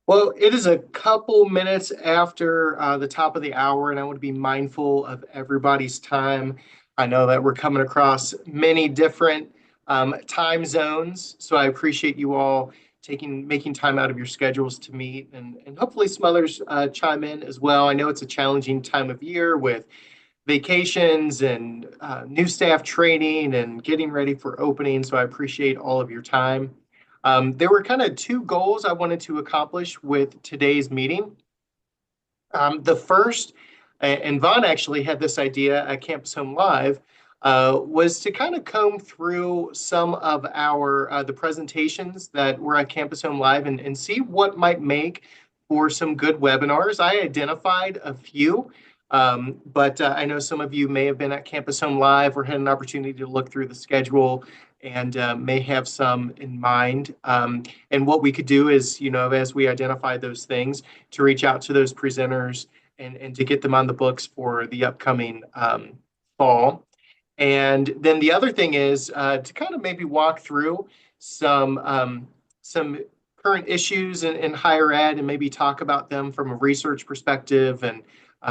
Well, it is a couple minutes after the top of the hour, and I want to be mindful of everybody's time. I know that we're coming across many different time zones, so I appreciate you all making time out of your schedules to meet, and hopefully some others chime in as well. I know it's a challenging time of year with vacations and new staff training and getting ready for opening, so I appreciate all of your time. There were kind of two goals I wanted to accomplish with today's meeting. The first, and Vaughn actually had this idea at Campus Home Live, was to kind of comb through some of our the presentations that were at Campus Home Live and see what might make for some good webinars. I identified a few, but I know some of you may have been at Campus Home Live or had an opportunity to look through the schedule and may have some in mind. And what we could do is, as we identify those things, to reach out to those presenters and to get them on the books for the upcoming fall. And then the other thing is to kind of maybe walk through some current issues in higher ed and maybe talk about them from a research perspective and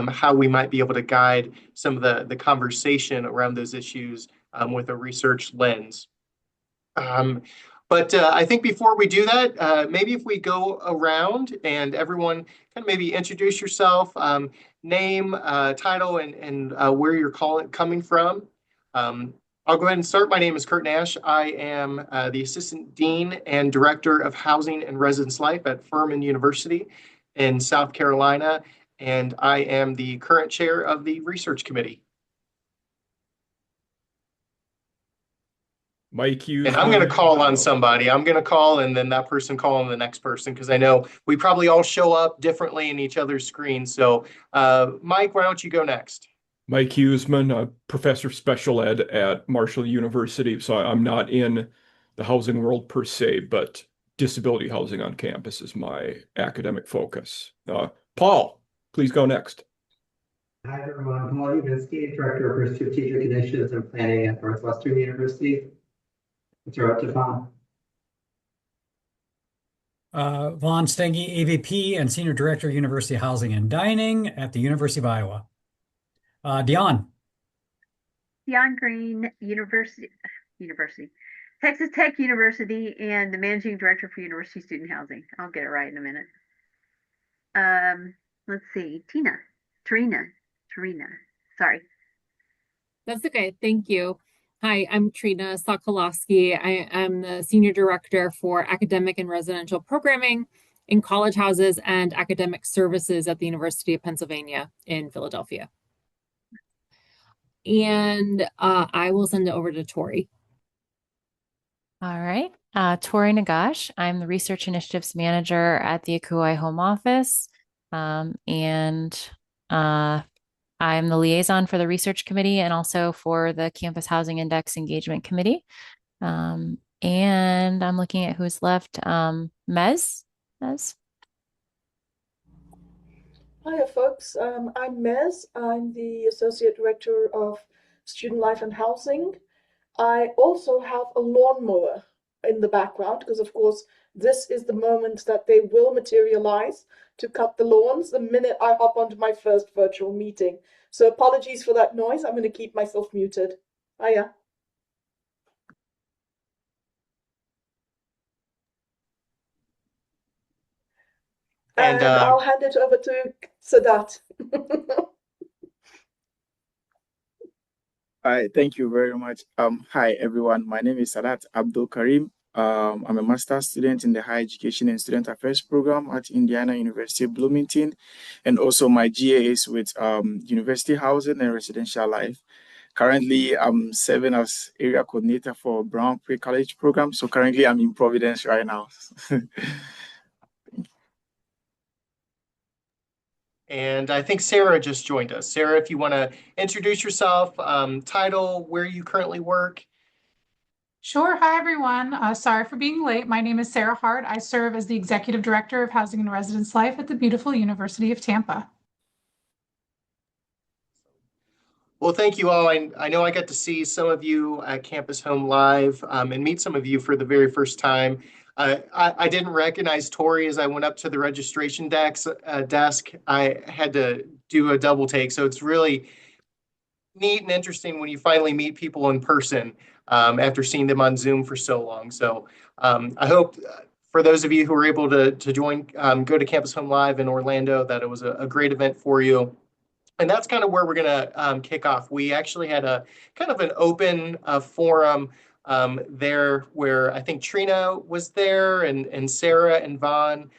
how we might be able to guide some of the conversation around those issues with a research lens. But I think before we do that, maybe if we go around and everyone kind of maybe introduce yourself, name, title, and where you're coming from. I'll go ahead and start. My name is Kurt Nash. I am the Assistant Dean and Director of Housing and Residence Life at Furman University in South Carolina, and I am the current chair of the Research Committee. Mike Hughes. And I'm going to call on somebody. I'm going to call and then that person call on the next person because I know we probably all show up differently in each other's screens. So, Mike, why don't you go next? Mike Hughesman, a professor of special ed at Marshall University. So I'm not in the housing world per se, but disability housing on campus is my academic focus. Paul, please go next. Hi, everyone. Paul Ubinsky, Director for Strategic Initiatives and Planning at Northwestern University. Throw it to Vaughn. Vaughn Stengy, AVP and Senior Director, University Housing and Dining at the University of Iowa. Dion. Dion Green, Texas Tech University, and the Managing Director for University Student Housing. I'll get it right in a minute. Let's see, Tarina. Sorry. That's okay. Thank you. Hi, I'm Trina Sokolowski. I am the Senior Director for Academic and Residential Programming in College Houses and Academic Services at the University of Pennsylvania in Philadelphia. And I will send it over to Tori. All right. Tori Nagash. I'm the Research Initiatives Manager at the ACUHO-I Home Office. I'm the liaison for the Research Committee and also for the Campus Housing Index Engagement Committee. And I'm looking at who's left. Mez? Hiya, folks. I'm Mez. I'm the Associate Director of Student Life and Housing. I also have a lawnmower in the background because, of course, this is the moment that they will materialize to cut the lawns the minute I hop onto my first virtual meeting. So apologies for that noise. I'm going to keep myself muted. Hiya. And I'll hand it over to Sadat. Hi, thank you very much. Hi, everyone. My name is Sadat Abdul Karim. I'm a master's student in the Higher Education and Student Affairs program at Indiana University, Bloomington. And also my GA is with University Housing and Residential Life. Currently, I'm serving as area coordinator for Brown Pre-College program. So currently, I'm in Providence right now. And I think Sarah just joined us. Sarah, if you want to introduce yourself, title, where you currently work. Sure. Hi, everyone. Sorry for being late. My name is Sarah Hart. I serve as the Executive Director of Housing and Residence Life at the beautiful University of Tampa. Well, thank you all. I know I got to see some of you at Campus Home Live and meet some of you for the very first time. I didn't recognize Tori as I went up to the registration desk. I had to do a double take. So it's really neat and interesting when you finally meet people in person after seeing them on Zoom for so long. So I hope for those of you who were able to join, go to Campus Home Live in Orlando, that it was a great event for you. And that's kind of where we're going to kick off. We actually had a kind of an open forum there where I think Trina was there and Sarah and Vaughn,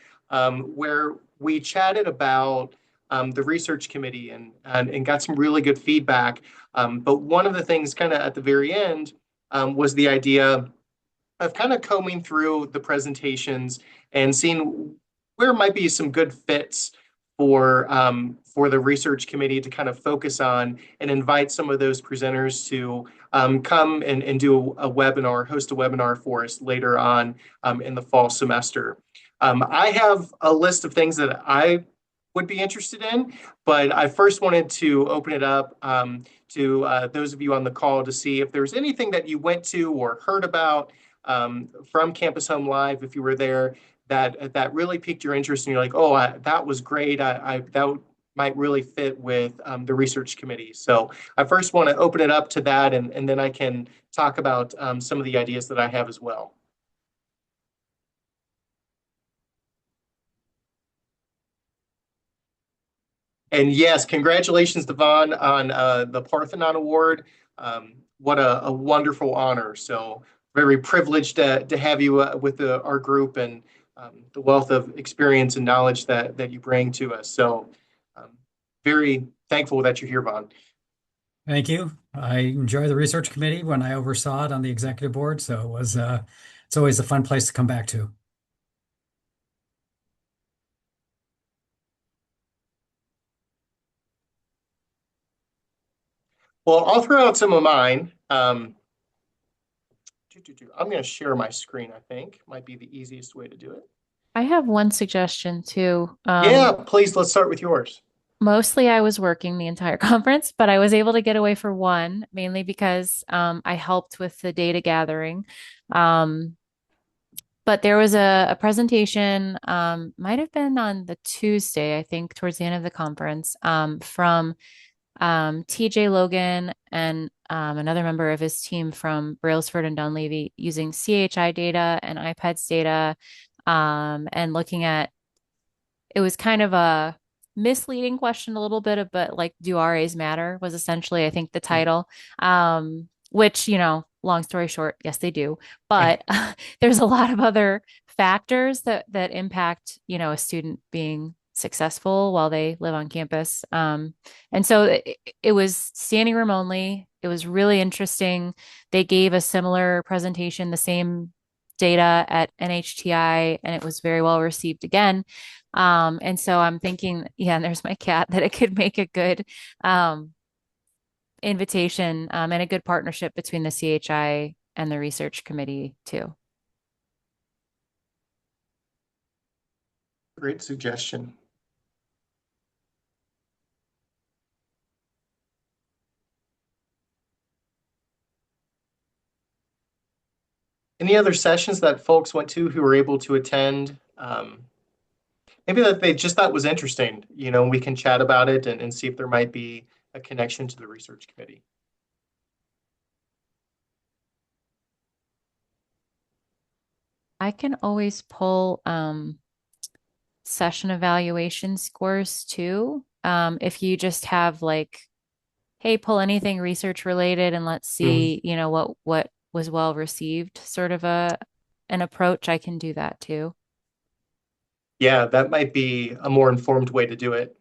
where we chatted about the research committee and got some really good feedback. But one of the things kind of at the very end was the idea of kind of combing through the presentations and seeing where might be some good fits for the research committee to kind of focus on and invite some of those presenters to come and do a webinar, host a webinar for us later on in the fall semester. I have a list of things that I would be interested in, but I first wanted to open it up to those of you on the call to see if there's anything that you went to or heard about from Campus Home Live, if you were there, that really piqued your interest and you're like, oh, that was great. That might really fit with the research committee. So I first want to open it up to that, and then I can talk about some of the ideas that I have as well. And yes, congratulations, Devon, on the Parthenon Award. What a wonderful honor. So very privileged to have you with our group and the wealth of experience and knowledge that you bring to us. So very thankful that you're here, Vaughn. Thank you. I enjoy the research committee when I oversaw it on the executive board, so it was it's always a fun place to come back to. Well, I'll throw out some of mine. I'm going to share my screen, I think. Might be the easiest way to do it. I have one suggestion too. Yeah, please, let's start with yours. Mostly I was working the entire conference, but I was able to get away for one, mainly because I helped with the data gathering. But there was a presentation, might have been on the Tuesday, I think, towards the end of the conference, from TJ Logan and another member of his team from Brailsford and Dunleavy using CHI data and IPEDS data, and looking at, it was kind of a misleading question a little bit, but like, do RAs matter was essentially, I think, the title, which, long story short, yes, they do. But there's a lot of other factors that impact, a student being successful while they live on campus. And so it was standing room only. It was really interesting. They gave a similar presentation, the same data at NHTI, and it was very well received again. And so I'm thinking, yeah, and there's my cat, that it could make a good invitation and a good partnership between the CHI and the research committee too. Great suggestion. Any other sessions that folks went to who were able to attend? Maybe that they just thought was interesting. We can chat about it and see if there might be a connection to the research committee. I can always pull session evaluation scores too. If you just have like, hey, pull anything research related and let's see, what was well received, sort of an approach, I can do that too. Yeah, that might be a more informed way to do it.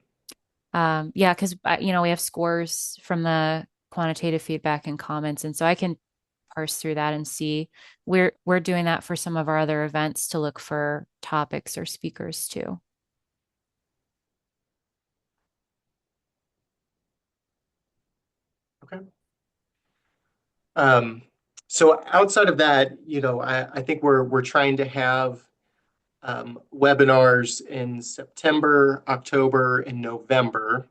Yeah, because we have scores from the quantitative feedback and comments, and so I can parse through that and see. We're doing that for some of our other events to look for topics or speakers too. Okay. So outside of that, I think we're trying to have webinars in September, October, and November.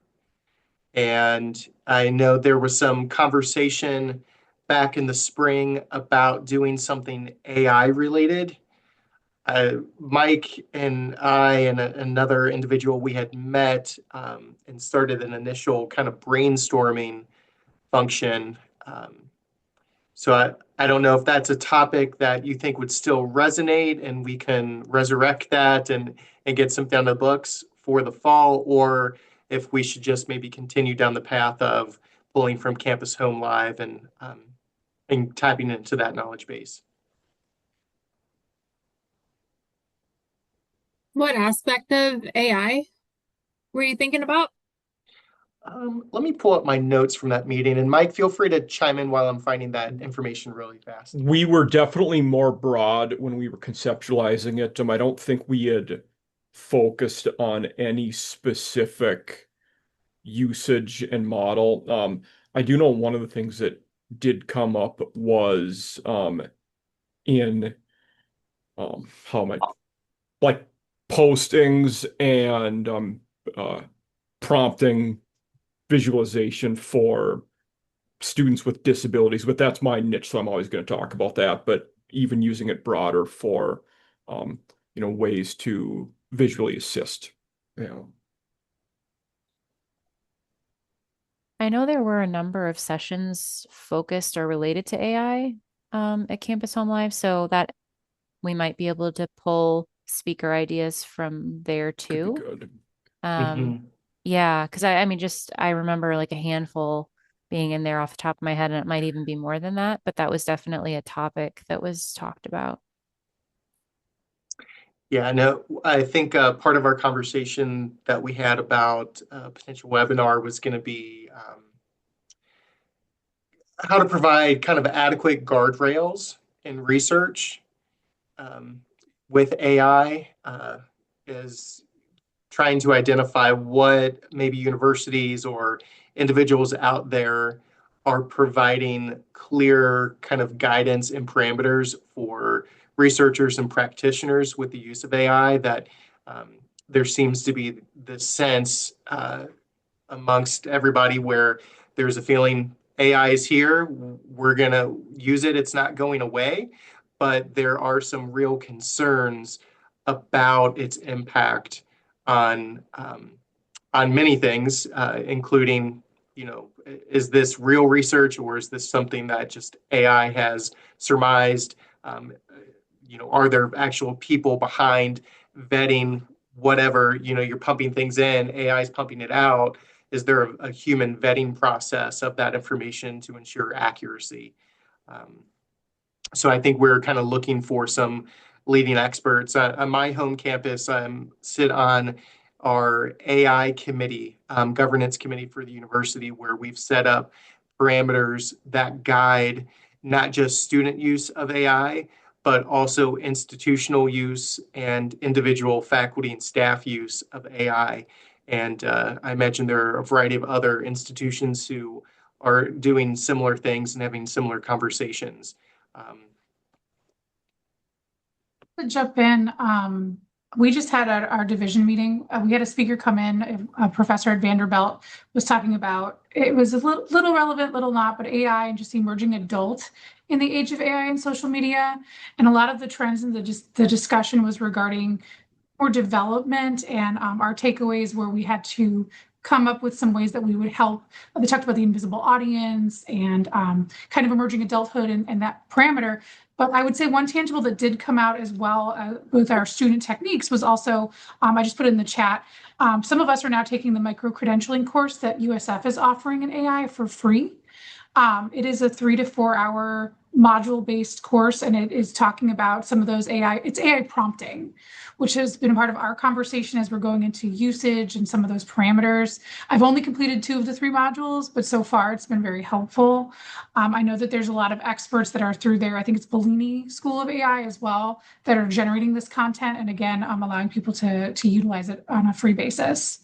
And I know there was some conversation back in the spring about doing something AI related. Mike and I and another individual, we had met and started an initial kind of brainstorming function. So I don't know if that's a topic that you think would still resonate and we can resurrect that and get something on the books for the fall, or if we should just maybe continue down the path of pulling from Campus Home Live and tapping into that knowledge base. What aspect of AI were you thinking about? Let me pull up my notes from that meeting. And Mike, feel free to chime in while I'm finding that information really fast. We were definitely more broad when we were conceptualizing it. I don't think we had focused on any specific usage and model. I do know one of the things that did come up was in how am I like postings and prompting visualization for students with disabilities, but that's my niche, so I'm always going to talk about that. But even using it broader for ways to visually assist. I know there were a number of sessions focused or related to AI at Campus Home Live, so that we might be able to pull speaker ideas from there Could be too. good. Yeah, because I mean, I remember like a handful being in there off the top of my head, and it might even be more than that, but that was definitely a topic that was talked about. Yeah, no, I think part of our conversation that we had about a potential webinar was going to be how to provide kind of adequate guardrails in research with AI is trying to identify what maybe universities or individuals out there are providing clear kind of guidance and parameters for researchers and practitioners with the use of AI, that there seems to be this sense amongst everybody where there's a feeling AI is here, we're going to use it, it's not going away, but there are some real concerns about its impact on many things, including, is this real research or is this something that just AI has surmised? Are there actual people behind vetting whatever, you're pumping things in, AI is pumping it out. Is there a human vetting process of that information to ensure accuracy? So I think we're kind of looking for some leading experts. On my home campus, I sit on our AI committee, governance committee for the university, where we've set up parameters that guide not just student use of AI, but also institutional use and individual faculty and staff use of AI. And I imagine there are a variety of other institutions who are doing similar things and having similar conversations. To jump in, we just had our division meeting. We had a speaker come in, a professor at Vanderbilt was talking about, it was a little relevant, little not, but AI and just the emerging adult in the age of AI and social media. And a lot of the trends and the discussion was regarding more development and our takeaways, where we had to come up with some ways that we would help. They talked about the invisible audience and kind of emerging adulthood and that parameter. But I would say one tangible that did come out as well with our student techniques was also, I just put it in the chat, some of us are now taking the micro-credentialing course that USF is offering in AI for free. It is a 3 to 4 hour module-based course, and it is talking about some of those it's AI prompting, which has been a part of our conversation as we're going into usage and some of those parameters. I've only completed 2 of the 3 modules, but so far it's been very helpful. I know that there's a lot of experts that are through there. I think it's Bellini School of AI as well that are generating this content, and again, allowing people to utilize it on a free basis.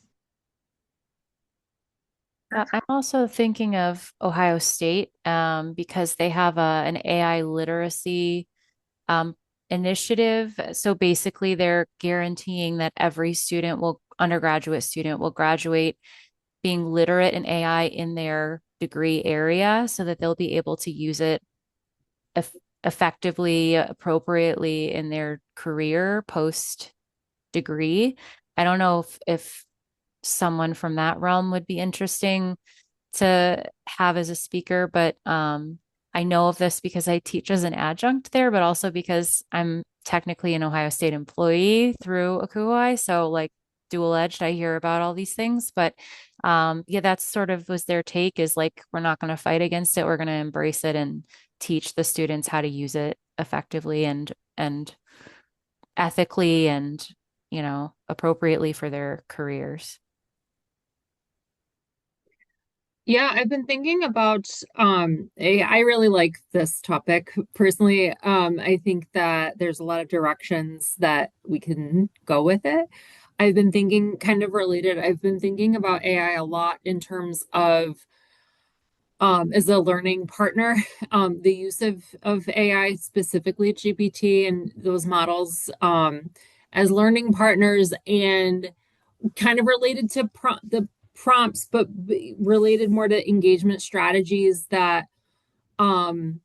I'm also thinking of Ohio State because they have an AI literacy initiative. So basically, they're guaranteeing that every undergraduate student will graduate being literate in AI in their degree area, so that they'll be able to use it effectively, appropriately in their career post degree. I don't know if someone from that realm would be interesting to have as a speaker, but I know of this because I teach as an adjunct there, but also because I'm technically an Ohio State employee through ACUHO-I. So like dual edged, I hear about all these things. But yeah, that's sort of was their take is like, we're not going to fight against it. We're going to embrace it and teach the students how to use it effectively and ethically and, appropriately for their careers. Yeah, I've been thinking about I really like this topic personally. I think that there's a lot of directions that we can go with it. I've been thinking kind of related. I've been thinking about AI a lot in terms of as a learning partner, the use of AI, specifically GPT and those models, as learning partners, and kind of related to the prompts, but related more to engagement strategies that um,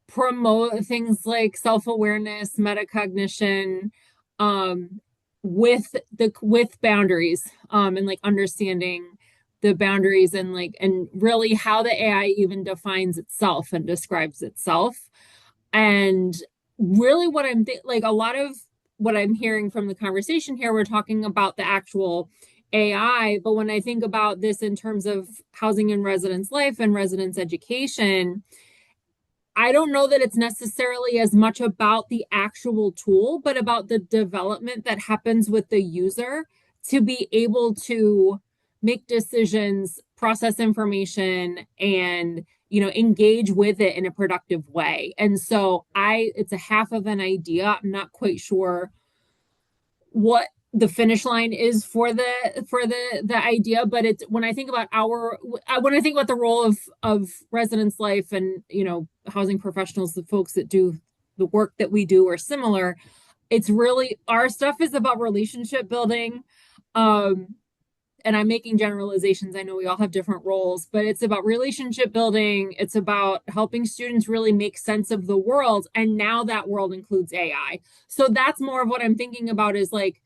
promote things like self-awareness, metacognition, um, with boundaries, and like understanding the boundaries and really how the AI even defines itself and describes itself. And really what like a lot of what I'm hearing from the conversation here, we're talking about the actual AI, but when I think about this in terms of housing and residence life and residence education, I don't know that it's necessarily as much about the actual tool, but about the development that happens with the user to be able to make decisions, process information, and engage with it in a productive way. And so it's a half of an idea. I'm not quite sure what the finish line is for the idea, but it's when I think about the role of residence life and housing professionals, the folks that do the work that we do or similar, it's really our stuff is about relationship building. And I'm making generalizations. I know we all have different roles, but it's about relationship building. It's about helping students really make sense of the world. And now that world includes AI. So that's more of what I'm thinking about is like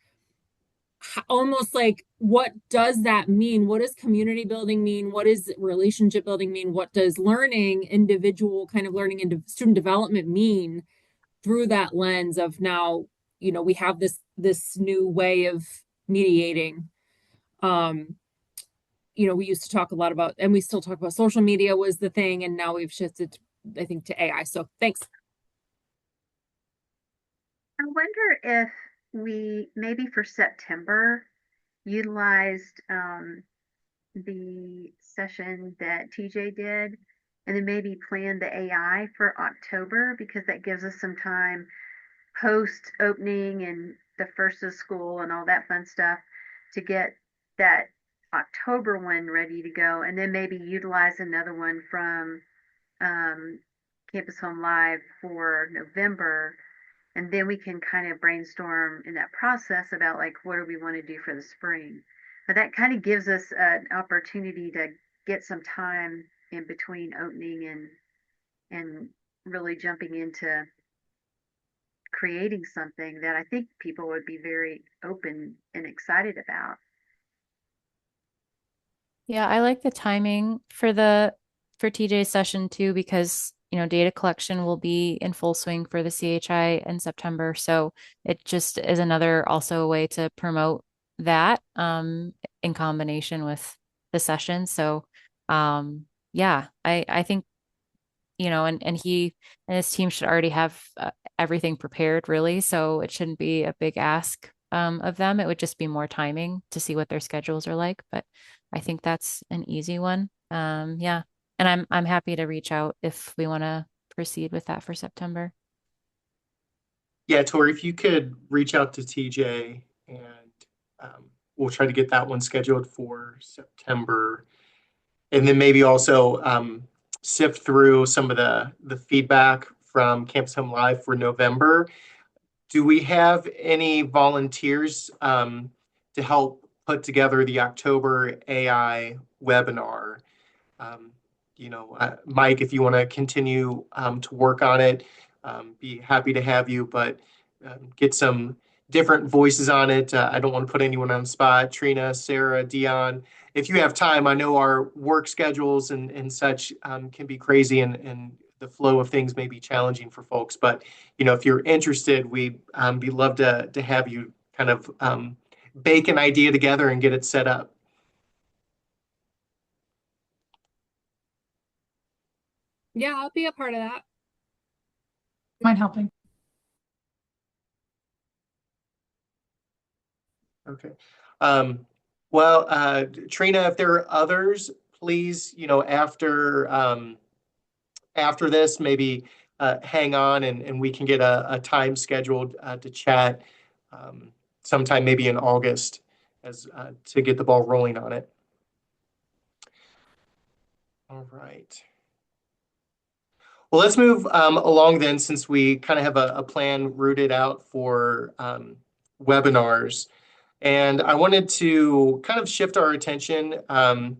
almost like, what does that mean? What does community building mean? What does relationship building mean? What does learning, individual kind of learning and student development mean through that lens of now, we have this new way of mediating. We used to talk a lot about, and we still talk about social media was the thing, and now we've shifted, I think, to AI. So thanks. I wonder if we maybe for September utilized the session that TJ did, and then maybe plan the AI for October, because that gives us some time post opening and the first of school and all that fun stuff to get that October one ready to go, and then maybe utilize another one from Campus Home Live for November, and then we can kind of brainstorm in that process about like what do we want to do for the spring. But that kind of gives us an opportunity to get some time in between opening and really jumping into creating something that I think people would be very open and excited about. Yeah, I like the timing for TJ's session too, because data collection will be in full swing for the CHI in September. So it just is another also a way to promote that in combination with the session. So yeah, I think and he and his team should already have everything prepared really. So it shouldn't be a big ask of them. It would just be more timing to see what their schedules are like. But I think that's an easy one. Yeah. And I'm happy to reach out if we want to proceed with that for September. Yeah, Tori, if you could reach out to TJ and we'll try to get that one scheduled for September. And then maybe also sift through some of the feedback from Campus Home Live for November. Do we have any volunteers to help put together the October AI webinar? Mike, if you want to continue to work on it, be happy to have you, but get some different voices on it. I don't want to put anyone on the spot. Trina, Sarah, Dion, if you have time, I know our work schedules and such can be crazy, and the flow of things may be challenging for folks. But if you're interested, we'd be love to have you kind of bake an idea together and get it set up. Yeah, I'll be a part of that. Mind helping? Okay. Well, Trina, if there are others, please, after this, maybe hang on and we can get a time scheduled to chat sometime maybe in August as to get the ball rolling on it. All right. Well, let's move along then, since we kind of have a plan rooted out for webinars. And I wanted to kind of shift our attention and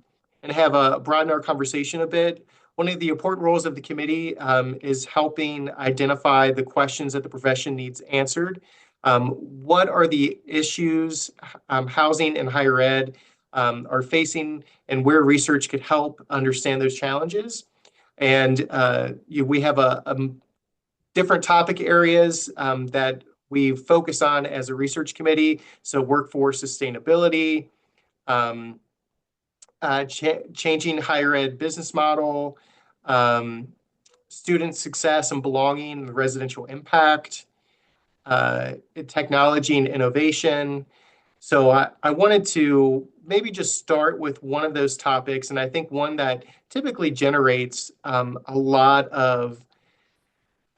have broaden our conversation a bit. One of the important roles of the committee is helping identify the questions that the profession needs answered. What are the issues housing and higher ed are facing, and where research could help understand those challenges? And we have a different topic areas that we focus on as a research committee. So workforce sustainability, changing higher ed business model, student success and belonging, and residential impact, technology and innovation. So I wanted to maybe just start with one of those topics, and I think one that typically generates a lot of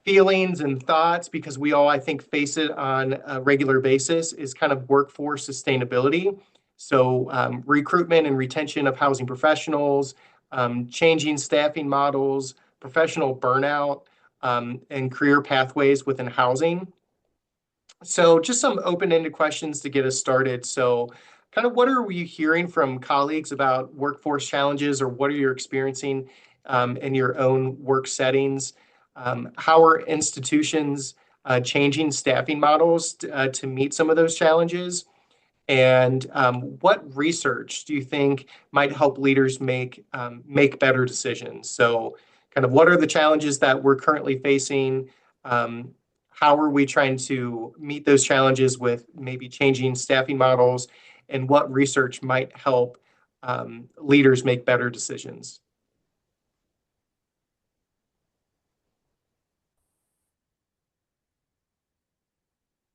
feelings and thoughts, because we all, I think, face it on a regular basis, is kind of workforce sustainability. So recruitment and retention of housing professionals, changing staffing models, professional burnout, and career pathways within housing. So just some open-ended questions to get us started. So kind of what are we hearing from colleagues about workforce challenges, or what are you experiencing in your own work settings? How are institutions changing staffing models to meet some of those challenges? And what research do you think might help leaders make better decisions? So kind of what are the challenges that we're currently facing? How are we trying to meet those challenges with maybe changing staffing models? And what research might help leaders make better decisions?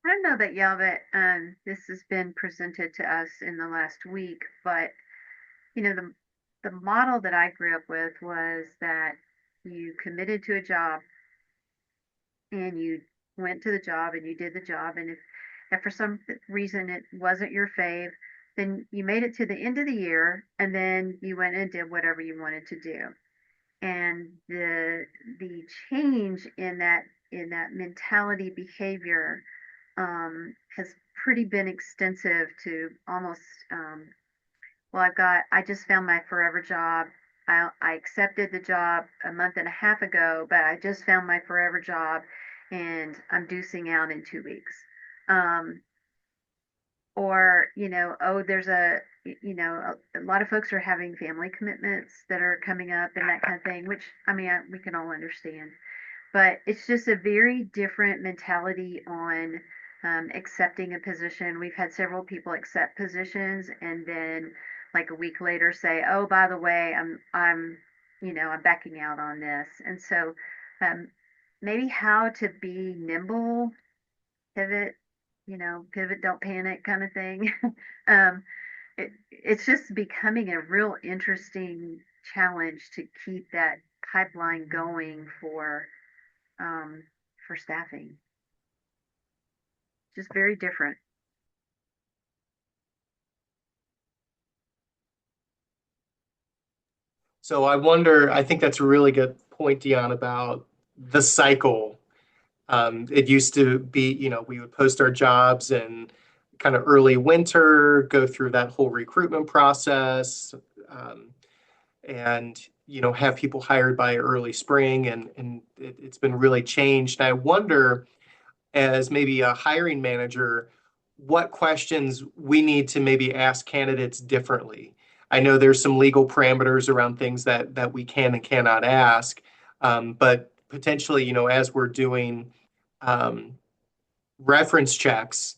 I don't know that y'all that this has been presented to us in the last week, but the model that I grew up with was that you committed to a job and you went to the job and you did the job, and if for some reason it wasn't your fave, then you made it to the end of the year and then you went and did whatever you wanted to do. And the change in that mentality behavior has pretty been extensive to almost well, I just found my forever job. I accepted the job a month and a half ago, but I just found my forever job and I'm deucing out in 2 weeks. Um, or, oh, there's a lot of folks are having family commitments that are coming up and that kind of thing, which, I mean, we can all understand. But it's just a very different mentality on accepting a position. We've had several people accept positions and then like a week later say, "Oh, by the way, I'm backing out on this." And so maybe how to be nimble, pivot, pivot, don't panic kind of thing. um, it's just becoming a real interesting challenge to keep that pipeline going for staffing. Just very different. So I think that's a really good point, Dion, about the cycle. It used to be, we would post our jobs in kind of early winter, go through that whole recruitment process. And have people hired by early spring, and it's been really changed. And I wonder, as maybe a hiring manager, what questions we need to maybe ask candidates differently. I know there's some legal parameters around things that we can and cannot ask, but potentially, as we're doing um, reference checks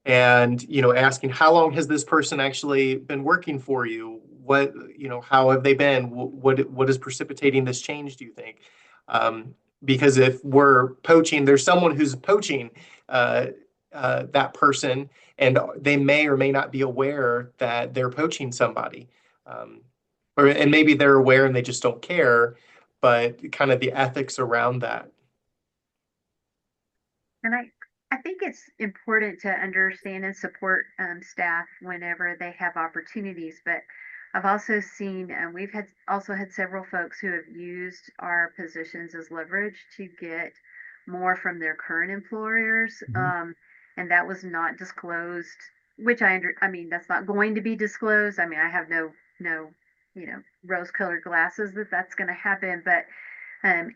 and asking how long has this person actually been working for you, what how have they been, what is precipitating this change, do you think? Because if we're poaching, there's someone who's poaching uh, that person, and they may or may not be aware that they're poaching somebody, um, and maybe they're aware and they just don't care, but kind of the ethics around that. And I think it's important to understand and support staff whenever they have opportunities. But I've also seen, we've had also had several folks who have used our positions as leverage to get more from their current employers, and that was not disclosed. Which I mean, that's not going to be disclosed. I mean, I have no rose-colored glasses that that's going to happen, but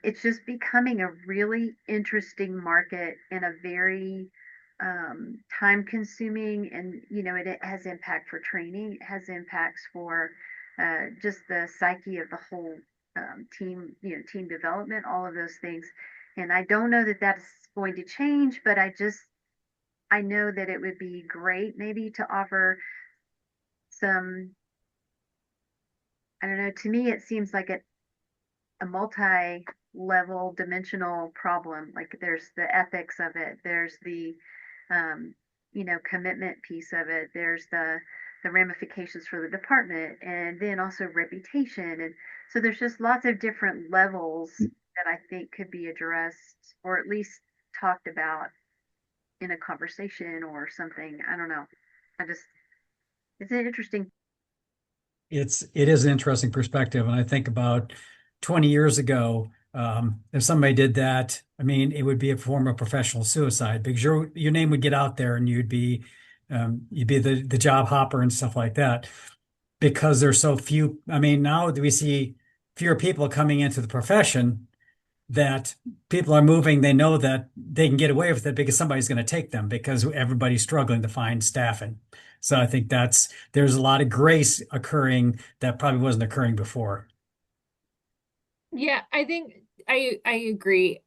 it's just becoming a really interesting market and a very time consuming, and it has impact for training, it has impacts for just the psyche of the whole team, team development, all of those things. And I don't know that that's going to change, but I know that it would be great maybe to offer some, I don't know, to me it seems like a multi-level dimensional problem. Like there's the ethics of it, there's the commitment piece of it, there's the ramifications for the department, and then also reputation. And so there's just lots of different levels that I think could be addressed, or at least talked about in a conversation or something. I don't know. It's an interesting. It is an interesting perspective, and I think about 20 years ago, if somebody did that, I mean, it would be a form of professional suicide because your name would get out there and you'd be the job hopper and stuff like that because there's so few. I mean, now we see fewer people coming into the profession, that people are moving. They know that they can get away with it because somebody's going to take them because everybody's struggling to find staffing. So I think there's a lot of grace occurring that probably wasn't occurring before. Yeah, I think I agree.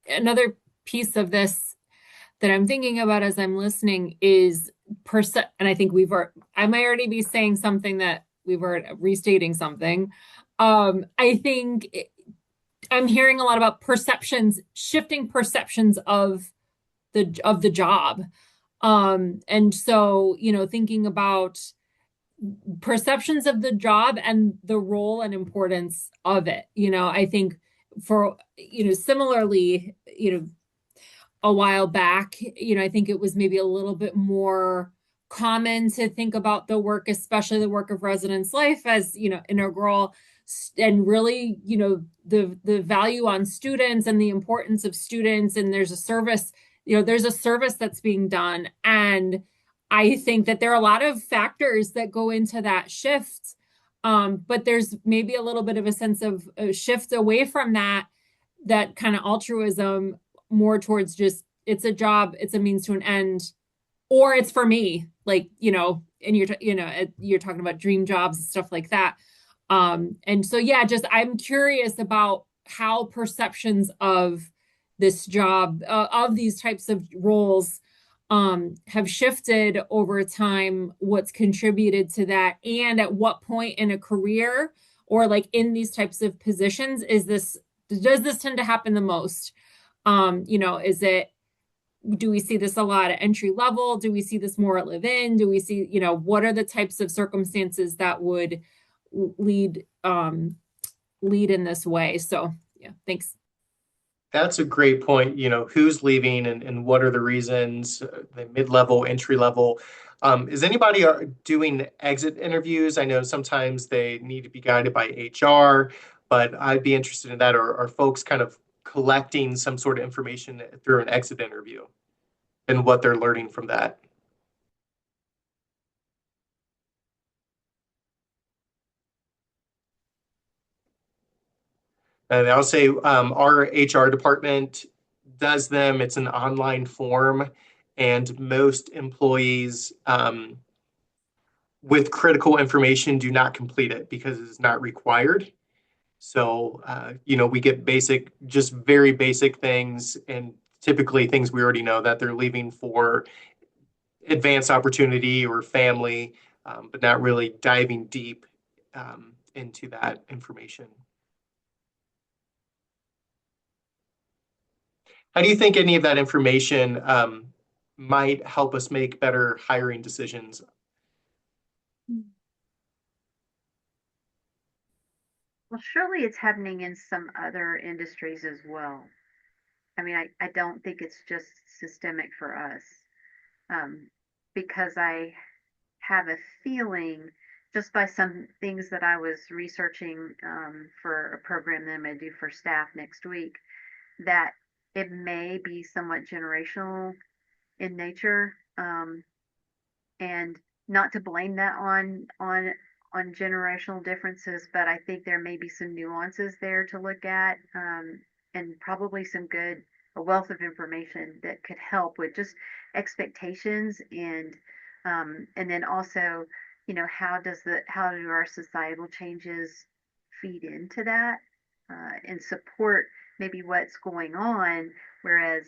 Another piece of this that I'm thinking about as I'm listening is and I think I might already be saying something that we've already restating something. I think I'm hearing a lot about shifting perceptions of the job. And so, thinking about perceptions of the job and the role and importance of it. I think similarly, a while back, I think it was maybe a little bit more common to think about the work, especially the work of residence life, as, integral, and really, the value on students and the importance of students. And there's a service that's being done. And I think that there are a lot of factors that go into that shift. But there's maybe a little bit of a sense of a shift away from that kind of altruism, more towards just, it's a job, it's a means to an end, or it's for me, like, and you're talking about dream jobs and stuff like that. And so, yeah, just, I'm curious about how perceptions of this job, of these types of roles, have shifted over time, what's contributed to that, and at what point in a career or like in these types of positions does this tend to happen the most? Do we see this a lot at entry level? Do we see this more at live-in? Do we see, what are the types of circumstances that would lead in this way? So yeah, thanks. That's a great point. Who's leaving and what are the reasons, the mid-level, entry level. Is anybody doing exit interviews? I know sometimes they need to be guided by HR, but I'd be interested in that. Or are folks kind of collecting some sort of information through an exit interview and what they're learning from that? And I'll say our HR department does them. It's an online form, and most employees with critical information do not complete it because it's not required. So, we get just very basic things, and typically things we already know that they're leaving for advanced opportunity or family, but not really diving deep into that information. How do you think any of that information might help us make better hiring decisions? Well, surely it's happening in some other industries as well. I mean, I don't think it's just systemic for us, because I have a feeling just by some things that I was researching for a program that I'm going to do for staff next week, that it may be somewhat generational in nature, and not to blame that on generational differences, but I think there may be some nuances there to look at, and probably a wealth of information that could help with just expectations, and then also, how do our societal changes feed into that, and support maybe what's going on, whereas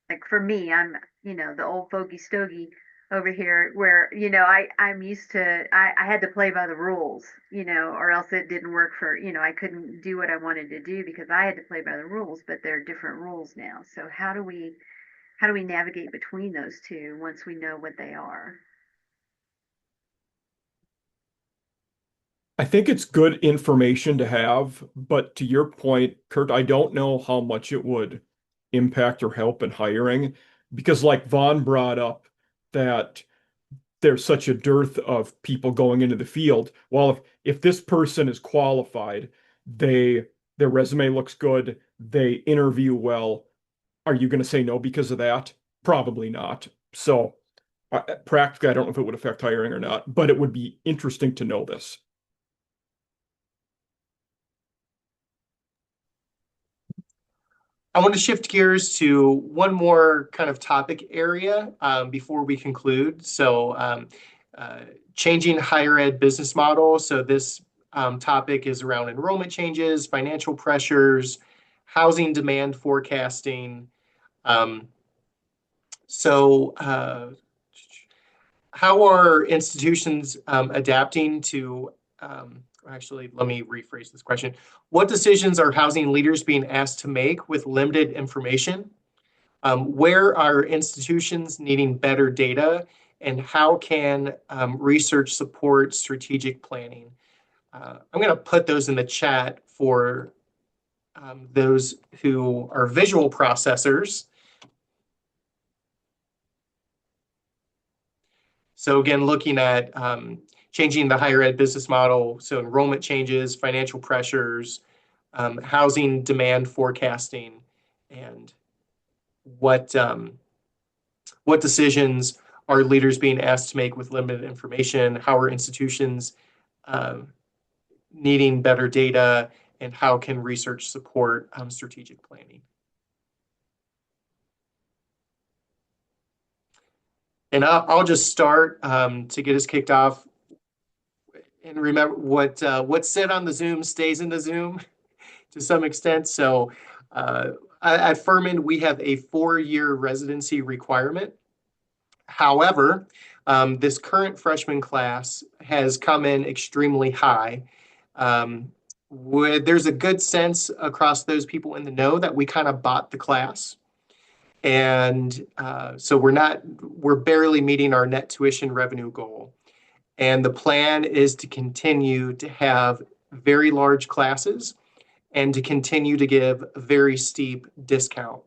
like for me, I'm, the old fogey stogie over here where, I'm used to, I had to play by the rules, or else it didn't work I couldn't do what I wanted to do because I had to play by the rules, but there are different rules now. So how do we navigate between those two once we know what they are? I think it's good information to have, but to your point, Kurt, I don't know how much it would impact or help in hiring because, like Vaughn brought up, that there's such a dearth of people going into the field. Well, if this person is qualified, their resume looks good, they interview well, are you going to say no because of that? Probably not. So, practically, I don't know if it would affect hiring or not, but it would be interesting to know this. I want to shift gears to one more kind of topic area before we conclude. So, changing higher ed business model. So, this topic is around enrollment changes, financial pressures, housing demand forecasting. Um, so, how are institutions adapting to actually, let me rephrase this question. What decisions are housing leaders being asked to make with limited information? Where are institutions needing better data? And how can research support strategic planning? I'm going to put those in the chat for those who are visual processors. So again, looking at changing the higher ed business model, so enrollment changes, financial pressures, housing demand forecasting, and what decisions are leaders being asked to make with limited information? How are institutions needing better data, and how can research support strategic planning? And I'll just start to get us kicked off. And remember, what's said on the Zoom stays in the Zoom to some extent. So at Furman, we have a 4-year residency requirement. However, this current freshman class has come in extremely high. There's a good sense across those people in the know that we kind of bought the class. And so we're barely meeting our net tuition revenue goal. And the plan is to continue to have very large classes and to continue to give a very steep discount.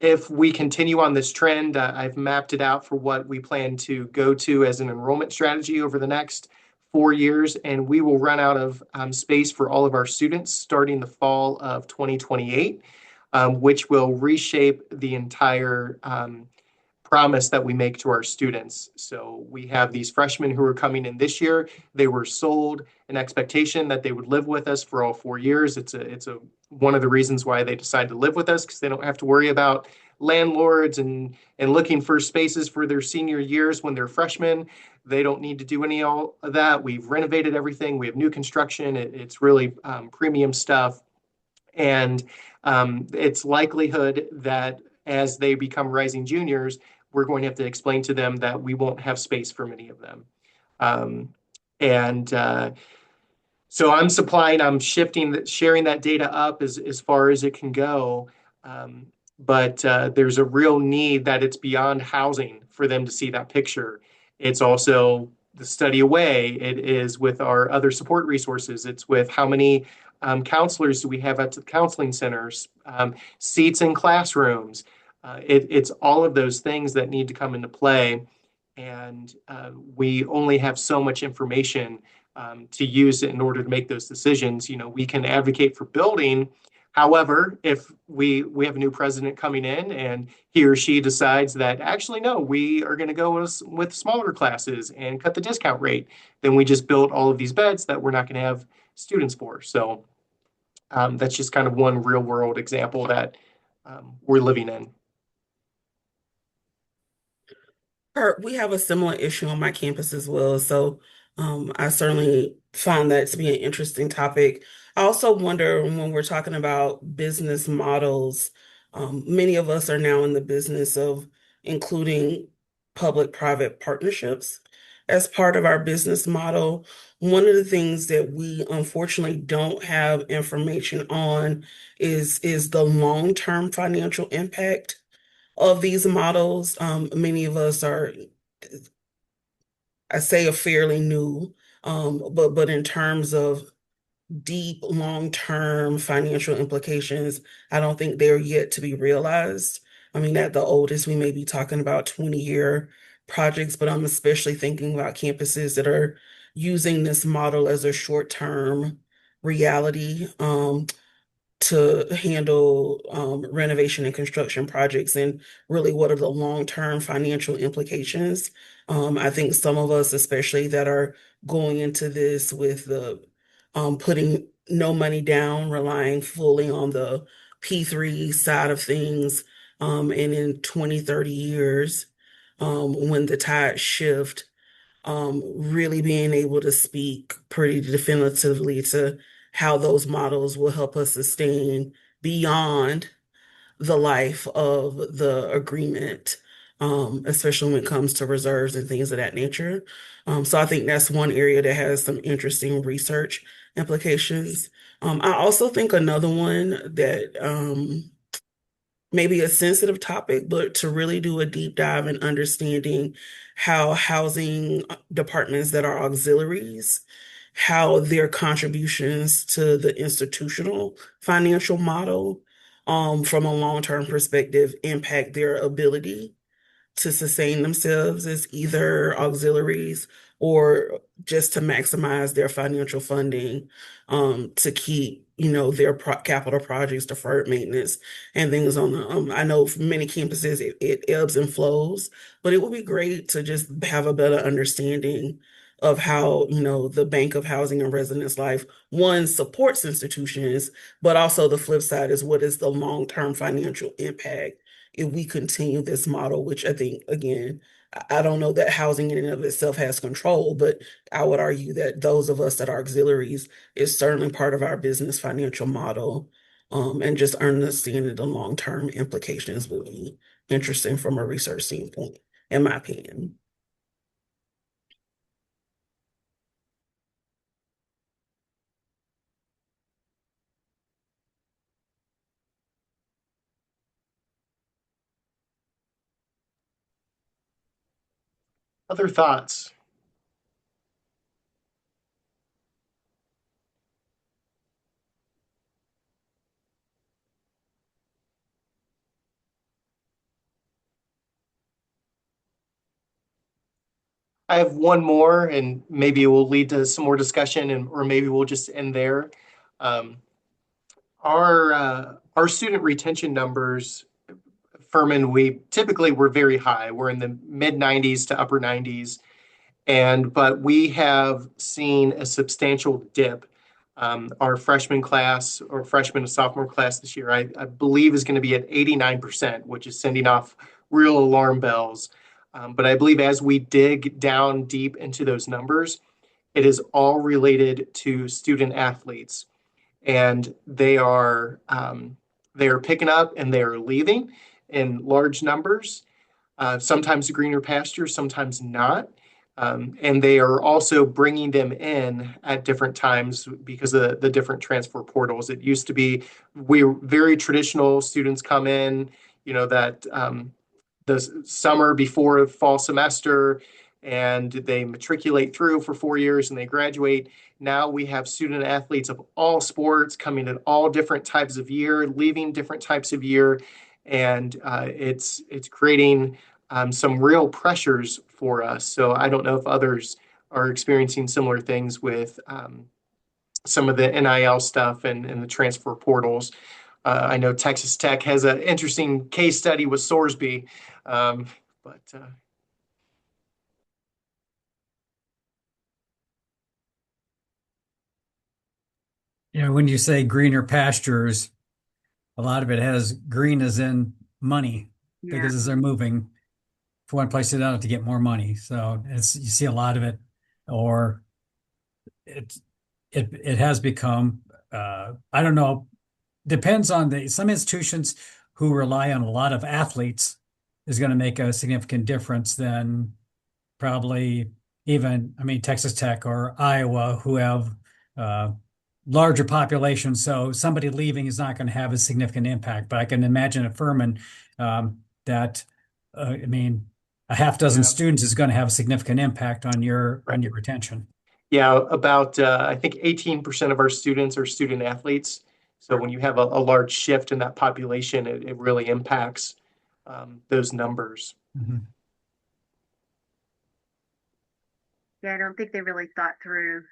If we continue on this trend, I've mapped it out for what we plan to go to as an enrollment strategy over the next 4 years, and we will run out of space for all of our students starting the fall of 2028, which will reshape the entire promise that we make to our students. So we have these freshmen who are coming in this year. They were sold an expectation that they would live with us for all 4 years. It's one of the reasons why they decide to live with us, because they don't have to worry about landlords and looking for spaces for their senior years when they're freshmen. They don't need to do any all of that. We've renovated everything. We have new construction. It's really premium stuff. And it's likelihood that as they become rising juniors, we're going to have to explain to them that we won't have space for many of them. And so I'm shifting, sharing that data up as far as it can go. But there's a real need that it's beyond housing for them to see that picture. It's also the study away. It is with our other support resources. It's with how many counselors do we have at the counseling centers, seats in classrooms. It's all of those things that need to come into play. And we only have so much information to use in order to make those decisions. You know, we can advocate for building. However, if we have a new president coming in and he or she decides that actually, no, we are going to go with smaller classes and cut the discount rate, then we just built all of these beds that we're not going to have students for. So that's just kind of one real world example that we're living in. We have a similar issue on my campus as well. So I certainly find that to be an interesting topic. I also wonder when we're talking about business models, many of us are now in the business of including public-private partnerships as part of our business model. One of the things that we unfortunately don't have information on is the long-term financial impact of these models. Many of us are, I say, a fairly new, but in terms of deep, long-term financial implications, I don't think they're yet to be realized. I mean, at the oldest, we may be talking about 20-year projects, but I'm especially thinking about campuses that are using this model as a short-term reality. To handle renovation and construction projects, and really what are the long-term financial implications. I think some of us, especially that are going into this with the putting no money down, relying fully on the P3 side of things, and in 20, 30 years, when the tides shift, really being able to speak pretty definitively to how those models will help us sustain beyond the life of the agreement, especially when it comes to reserves and things of that nature. So I think that's one area that has some interesting research implications. I also think another one that maybe a sensitive topic, but to really do a deep dive in understanding how housing departments that are auxiliaries, how their contributions to the institutional financial model, from a long-term perspective, impact their ability to sustain themselves as either auxiliaries or just to maximize their financial funding, to keep, their capital projects, deferred maintenance, and things on the, I know for many campuses it ebbs and flows, but it would be great to just have a better understanding of how, the Bank of Housing and Residence Life, one, supports institutions, but also the flip side is what is the long-term financial impact if we continue this model, which I think, again, I don't know that housing in and of itself has control, but I would argue that those of us that are auxiliaries is certainly part of our business financial model. And just understanding the long-term implications would be interesting from a research standpoint, in my opinion. Other thoughts? I have one more, and maybe it will lead to some more discussion, or maybe we'll just end there. Our student retention numbers Furman, we typically we're very high. We're in the mid 90s to upper 90s. But we have seen a substantial dip. Our freshman class or freshman and sophomore class this year, I believe is going to be at 89%, which is sending off real alarm bells. But I believe as we dig down deep into those numbers, it is all related to student athletes, and they are picking up and they are leaving in large numbers. Sometimes greener pastures, sometimes not. And they are also bringing them in at different times because of the different transfer portals. It used to be we're very traditional students come in, that the summer before fall semester, and they matriculate through for 4 years and they graduate. Now we have student athletes of all sports coming at all different types of year, leaving different types of year, and it's creating some real pressures for us. So I don't know if others are experiencing similar things with some of the NIL stuff and the transfer portals. I know Texas Tech has an interesting case study with Sorsby, but When you say greener pastures, a lot of it has green as in money Yeah. because as they're moving from one place to another to get more money. So you see a lot of it, or it has become, I don't know, depends on some institutions who rely on a lot of athletes is going to make a significant difference than probably even, Texas Tech or Iowa, who have larger populations. So somebody leaving is not going to have a significant impact. But I can imagine at Furman that, a half dozen students is going to have a significant impact on your retention. Yeah, about I think 18% of our students are student athletes. So when you have a large shift in that population, it really impacts those numbers. Mhm. Yeah, I don't think they really thought through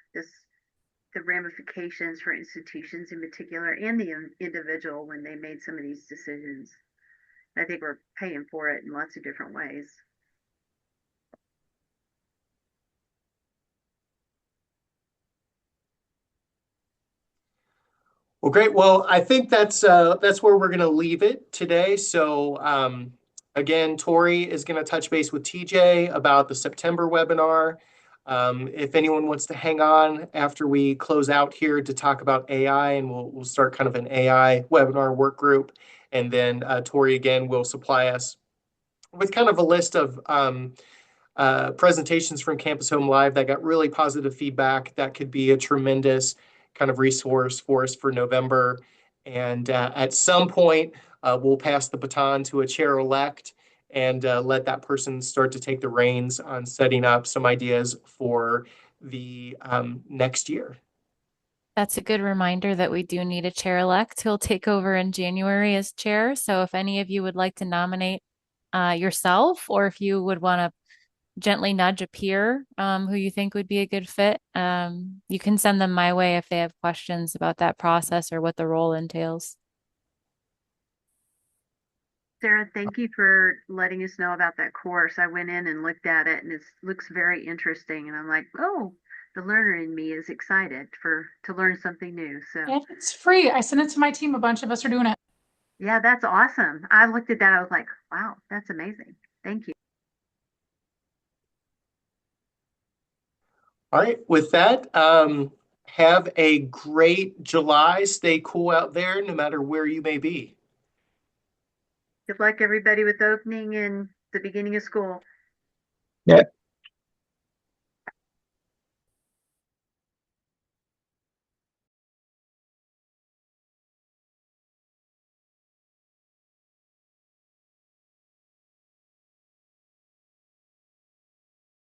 the ramifications for institutions in particular and the individual when they made some of these decisions. I think we're paying for it in lots of different ways. Well, great. Well, I think that's where we're going to leave it today. So again, Tori is going to touch base with TJ about the September webinar. If anyone wants to hang on after we close out here to talk about AI, and we'll start kind of an AI webinar work group, and then Tori again will supply us with kind of a list of presentations from Campus Home Live that got really positive feedback. That could be a tremendous kind of resource for us for November. And at some point, we'll pass the baton to a chair-elect and let that person start to take the reins on setting up some ideas for the next year. That's a good reminder that we do need a chair-elect. He'll take over in January as chair. So if any of you would like to nominate yourself, or if you would want to gently nudge a peer who you think would be a good fit, you can send them my way if they have questions about that process or what the role entails. Sarah, thank you for letting us know about that course. I went in and looked at it, and it looks very interesting. And I'm like, oh, the learner in me is excited to learn something new. So And it's free. I sent it to my team. A bunch of us are doing it. yeah, that's awesome. I looked at that. I was like, wow, that's amazing. Thank you. All right, with that, have a great July. Stay cool out there, no matter where you may be. Good luck, everybody, with opening and the beginning of school. Yeah,